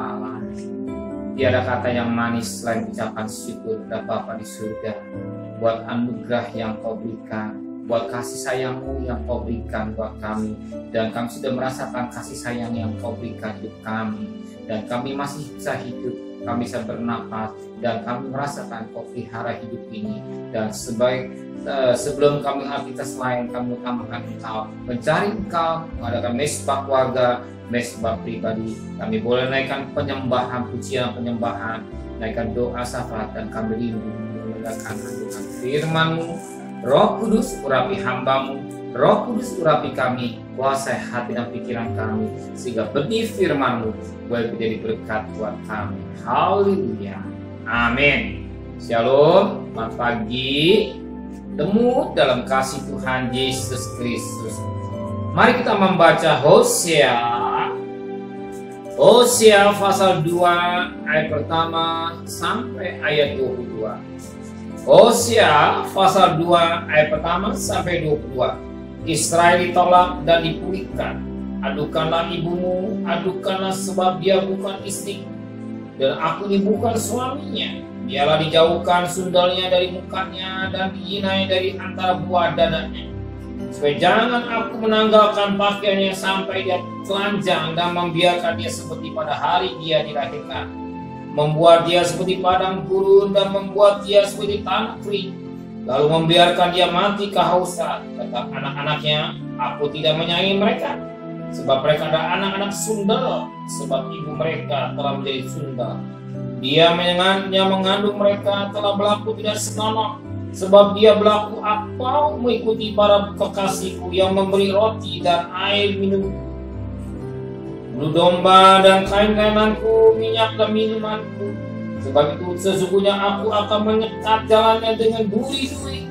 kepala. Tiada kata yang manis selain ucapan syukur kepada Bapa di surga buat anugerah yang Kau berikan, buat kasih sayang-Mu yang Kau berikan buat kami. Dan kami sudah merasakan kasih sayang yang Kau berikan hidup kami. Dan kami masih bisa hidup, kami bisa bernapas, dan kami merasakan Kau pelihara hidup ini. Dan sebelum kami aktivitas lain, kami utamakan Engkau, mencari Engkau, mengadakan mesbah keluarga, mesbah pribadi. Kami boleh naikkan penyembahan, pujian penyembahan, naikkan doa syafaat, dan kami rindu mendengarkan kandungan firman-Mu. Roh Kudus urapi hamba-Mu, Roh Kudus urapi kami, kuasai hati dan pikiran kami, sehingga benih firman-Mu boleh menjadi berkat buat kami. Haleluya, amin. Shalom, selamat pagi. Temu dalam kasih Tuhan Yesus Kristus. Mari kita membaca Hosea pasal 2 ayat pertama sampai ayat 22. Hosea pasal 2 ayat pertama sampai 22. Israel ditolak dan dipulihkan. Adukanlah ibumu, adukanlah sebab dia bukan istri, dan aku ini bukan suaminya. Biarlah dijauhkan sundalnya dari mukanya dan dihinai dari antara buah dadanya. Supaya jangan aku menanggalkan pakaiannya sampai dia telanjang dan membiarkan dia seperti pada hari dia dilahirkan. Membuat dia seperti padang gurun dan membuat dia seperti tanah kering. Lalu membiarkan dia mati kehausan. Kata anak-anaknya, aku tidak menyayangi mereka. Sebab mereka adalah anak-anak sundal. Sebab ibu mereka telah menjadi sundal. Dia yang mengandung mereka telah berlaku tidak senonoh, sebab dia berlaku apa mengikuti para kekasihku yang memberi roti dan air minum, bulu domba dan kain-kainanku, minyak dan minumanku. Sebab itu sesungguhnya aku akan menyekat jalannya dengan duri-duri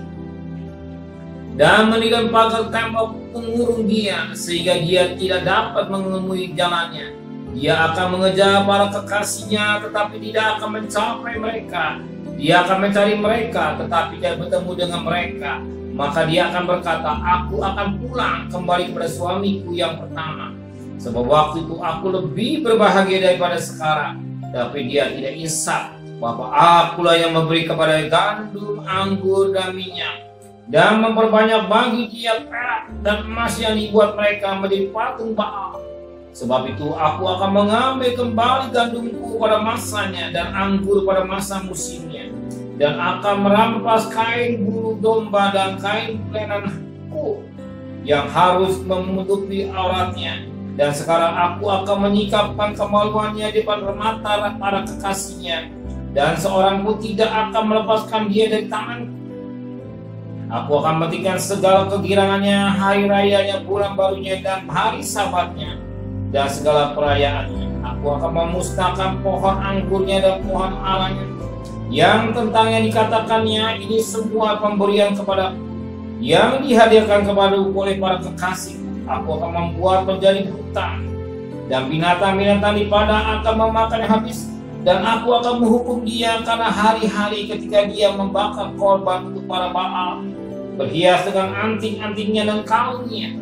dan mendirikan pagar tembok pengurung dia, sehingga dia tidak dapat menemui jalannya. Dia akan mengejar para kekasihnya, tetapi tidak akan mencapai mereka. Dia akan mencari mereka, tetapi tidak bertemu dengan mereka. Maka dia akan berkata, aku akan pulang kembali kepada suamiku yang pertama. Sebab waktu itu aku lebih berbahagia daripada sekarang. Tapi dia tidak insaf bahwa akulah yang memberi kepada gandum, anggur, dan minyak, dan memperbanyak bagi dia perak dan emas yang dibuat mereka menjadi patung Baal. Sebab itu aku akan mengambil kembali gandumku pada masanya dan anggur pada masa musimnya, dan akan merampas kain bulu domba dan kain pelenanku yang harus menutupi auratnya. Dan sekarang aku akan menyikapkan kemaluannya di depan mata para kekasihnya, dan seorang pun tidak akan melepaskan dia dari tanganku. Aku akan menghentikan segala kegirangannya, hari rayanya, bulan barunya, dan hari sabatnya, dan segala perayaannya. Aku akan memusnahkan pohon anggurnya dan pohon aranya, yang tentangnya dikatakannya, ini semua pemberian kepada yang dihadiahkan kepadaku oleh para kekasih. Aku akan membuat menjadi hutan, dan binatang-binatang di padang akan memakannya habis. Dan aku akan menghukum dia karena hari-hari ketika dia membakar korban untuk para Baal, berhias dengan anting-antingnya dan kalungnya,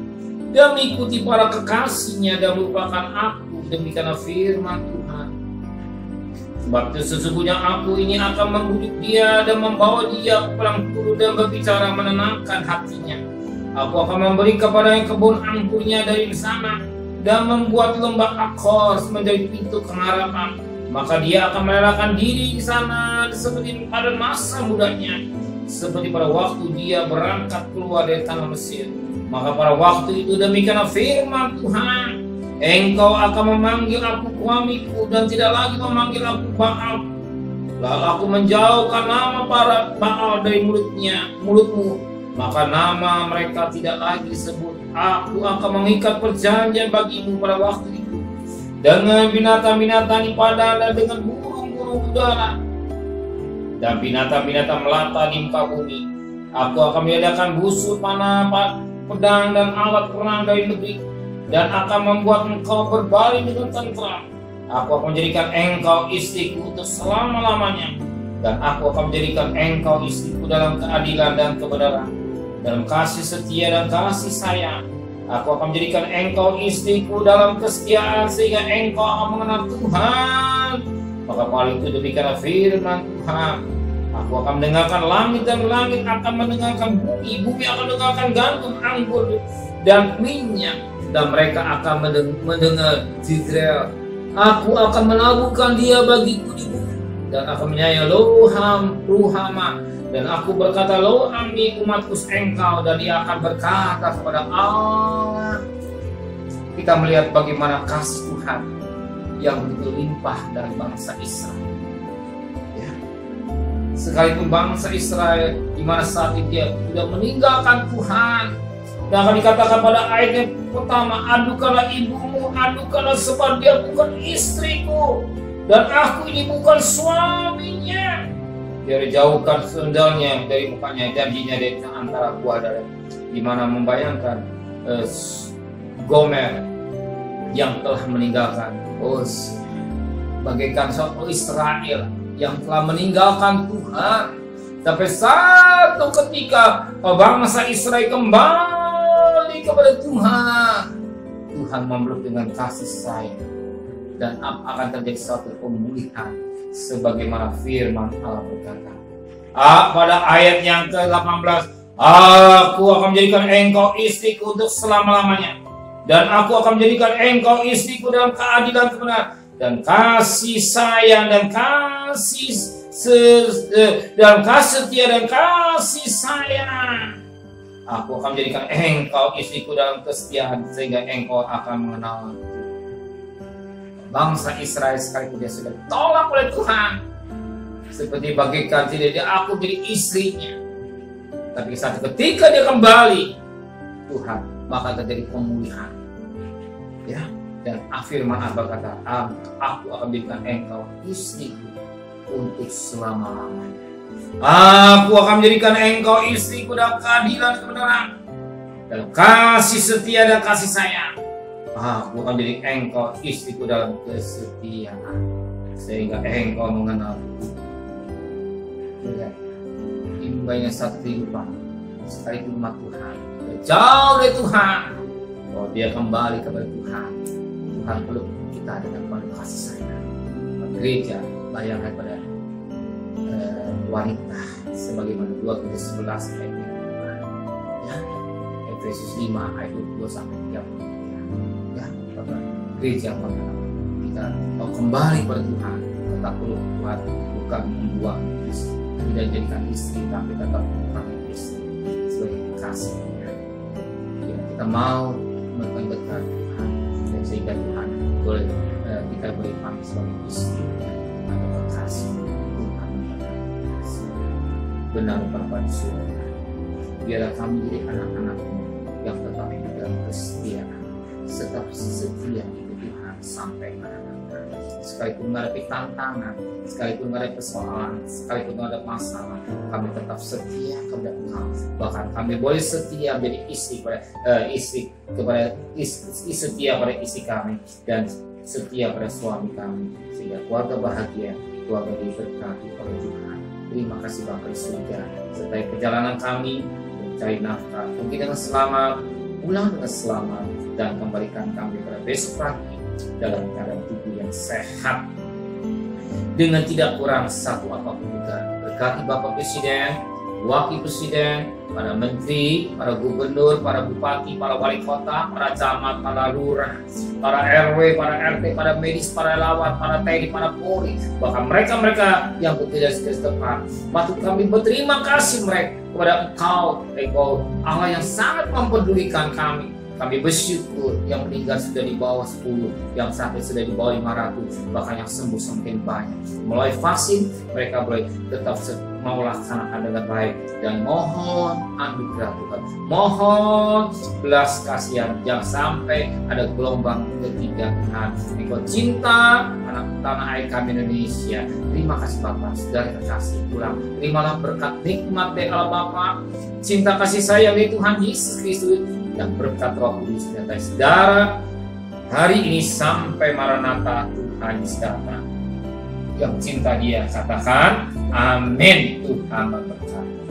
dan mengikuti para kekasihnya dan melupakan aku. Demikianlah firman Tuhan. Sebab itu sesungguhnya aku ini akan membujuk dia dan membawa dia pulang dulu dan berbicara menenangkan hatinya. Aku akan memberi kepadanya kebun anggurnya dari sana dan membuat lembah Akor menjadi pintu pengharapan. Maka dia akan merelakan diri di sana seperti pada masa mudanya, seperti pada waktu dia berangkat keluar dari tanah Mesir. Maka pada waktu itu demikianlah firman Tuhan, engkau akan memanggil aku suamiku dan tidak lagi memanggil aku Baal. Lalu aku menjauhkan nama para Baal dari mulutmu, maka nama mereka tidak lagi disebut. Aku akan mengikat perjanjian bagimu pada waktu itu dengan binatang-binatang di padang dan dengan burung-burung udara dan binatang-binatang melata di muka bumi. Aku akan menyediakan busur panah, pedang dan alat perang dari negeri, dan akan membuat engkau berbaring dengan tentram. Aku akan menjadikan engkau istriku untuk selama-lamanya, dan aku akan menjadikan engkau istriku dalam keadilan dan kebenaran, dalam kasih setia dan kasih sayang. Aku akan menjadikan engkau istriku dalam kesetiaan sehingga engkau akan mengenal Tuhan. Maka hal itu demikian firman Tuhan. Aku akan mendengarkan langit dan langit akan mendengarkan bumi. Bumi akan mendengarkan gandum, anggur dan minyak. Dan mereka akan mendengar Israel. Aku akan melabuhkan dia bagiku di bumi. Dan akan menyanyi Ruhama. Dan aku berkata, lo ambi umatku engkau. Dan dia akan berkata kepada Allah. Kita melihat bagaimana kasih Tuhan yang begitu limpah dari bangsa Israel. Ya. Sekalipun bangsa Israel di mana saat itu dia sudah meninggalkan Tuhan. Dan akan dikatakan pada ayat yang pertama, adukanlah ibumu, adukanlah sebab dia bukan istriku. Dan aku ini bukan suaminya. Dia jauhkan sendalnya dari mukanya, janjinya dari antara buah darah. Di mana membayangkan Gomer yang telah meninggalkan bagaikan seorang Israel yang telah meninggalkan Tuhan. Sampai satu ketika bangsa Israel kembali kepada Tuhan. Tuhan memeluk dengan kasih sayang. Dan akan terjadi suatu pemulihan sebagaimana firman Allah berkata. Pada ayat yang ke-18, aku akan menjadikan engkau istriku untuk selama-lamanya. Dan aku akan menjadikan engkau istriku dalam keadilan kebenaran dan kasih sayang dan kasih setia dan kasih sayang. Aku akan menjadikan engkau istriku dalam kesetiaan sehingga engkau akan mengenal bangsa Israel sekalipun dia sudah ditolak oleh Tuhan. Seperti bagaikan tidak dia aku jadi istrinya. Tapi saat ketika dia kembali Tuhan, maka terjadi pemulihan. Ya, dan firman Allah berkata, aku akan berikan engkau istriku untuk selama-lamanya. Aku akan menjadikan engkau istriku dalam keadilan kebenaran, dalam kasih setia dan kasih sayang. Aku akan menjadi engkau istriku dalam kesetiaan sehingga engkau mengenal imbangnya satu kehidupan sekalipun umat Tuhan jauh dari Tuhan. Dia kembali kepada Tuhan. Tuhan peluk kita dengan penuh kasih sayang. Gereja bayangkan pada wanita sebagaimana 2 Korintus 11 ayat 5. Ya, Efesus 5 ayat 22 sampai 33. Ya, Bapak gereja mengenal kita mau kembali kepada Tuhan, tetap peluk Tuhan, bukan membuang istri, tidak jadikan istri tapi tetap pakai istri sebagai kasihnya. Ya, kita mau mendekat Tuhan dan sehingga Tuhan boleh kita boleh panggil sebagai istri atau kekasih Tuhan. Benar Bapa di surga, biarlah kami jadi anak-anak-Mu yang tetap hidup dalam kesetiaan, tetap setia di Tuhan sampai maranatha. Sekalipun menghadapi tantangan, sekalipun menghadapi persoalan, sekalipun ada masalah, kami tetap setia kepada Engkau. Bahkan kami boleh setia menjadi istri setia pada istri kami dan setia pada suami kami sehingga keluarga bahagia, keluarga diberkati oleh Tuhan. Terima kasih Bapa di surga, sertai perjalanan kami mencari nafkah, mungkin dengan selamat, pulang dengan selamat, dan kembalikan kami pada besok pagi dalam keadaan tubuh yang sehat dengan tidak kurang satu apapun juga. Berkati Bapak Presiden, Wakil Presiden, para menteri, para gubernur, para bupati, para wali kota, para camat, para lurah, para RW, para RT, para medis, para lawan, para TNI, para Polri, bahkan mereka-mereka yang bekerja di tempat. Patut kami berterima kasih mereka kepada Engkau Allah yang sangat mempedulikan kami. Kami bersyukur yang meninggal sudah di bawah 10, yang sakit sudah di bawah 500, bahkan yang sembuh semakin banyak. Melalui vaksin mereka boleh tetap mau laksanakan dengan baik, dan mohon anugerah Tuhan, mohon belas kasihan, jangan sampai ada gelombang ketiga Tuhan. Engkau cinta anak tanah air kami Indonesia. Terima kasih Bapak, saudara kekasih pulang. Terimalah berkat nikmat dari Allah Bapa, cinta kasih sayang dari Tuhan Yesus Kristus, dan berkat Roh Kudus menyertai saudara hari ini sampai maranatha Tuhan Yesus datang. Yang cinta Dia katakan amin. Tuhan memberkati.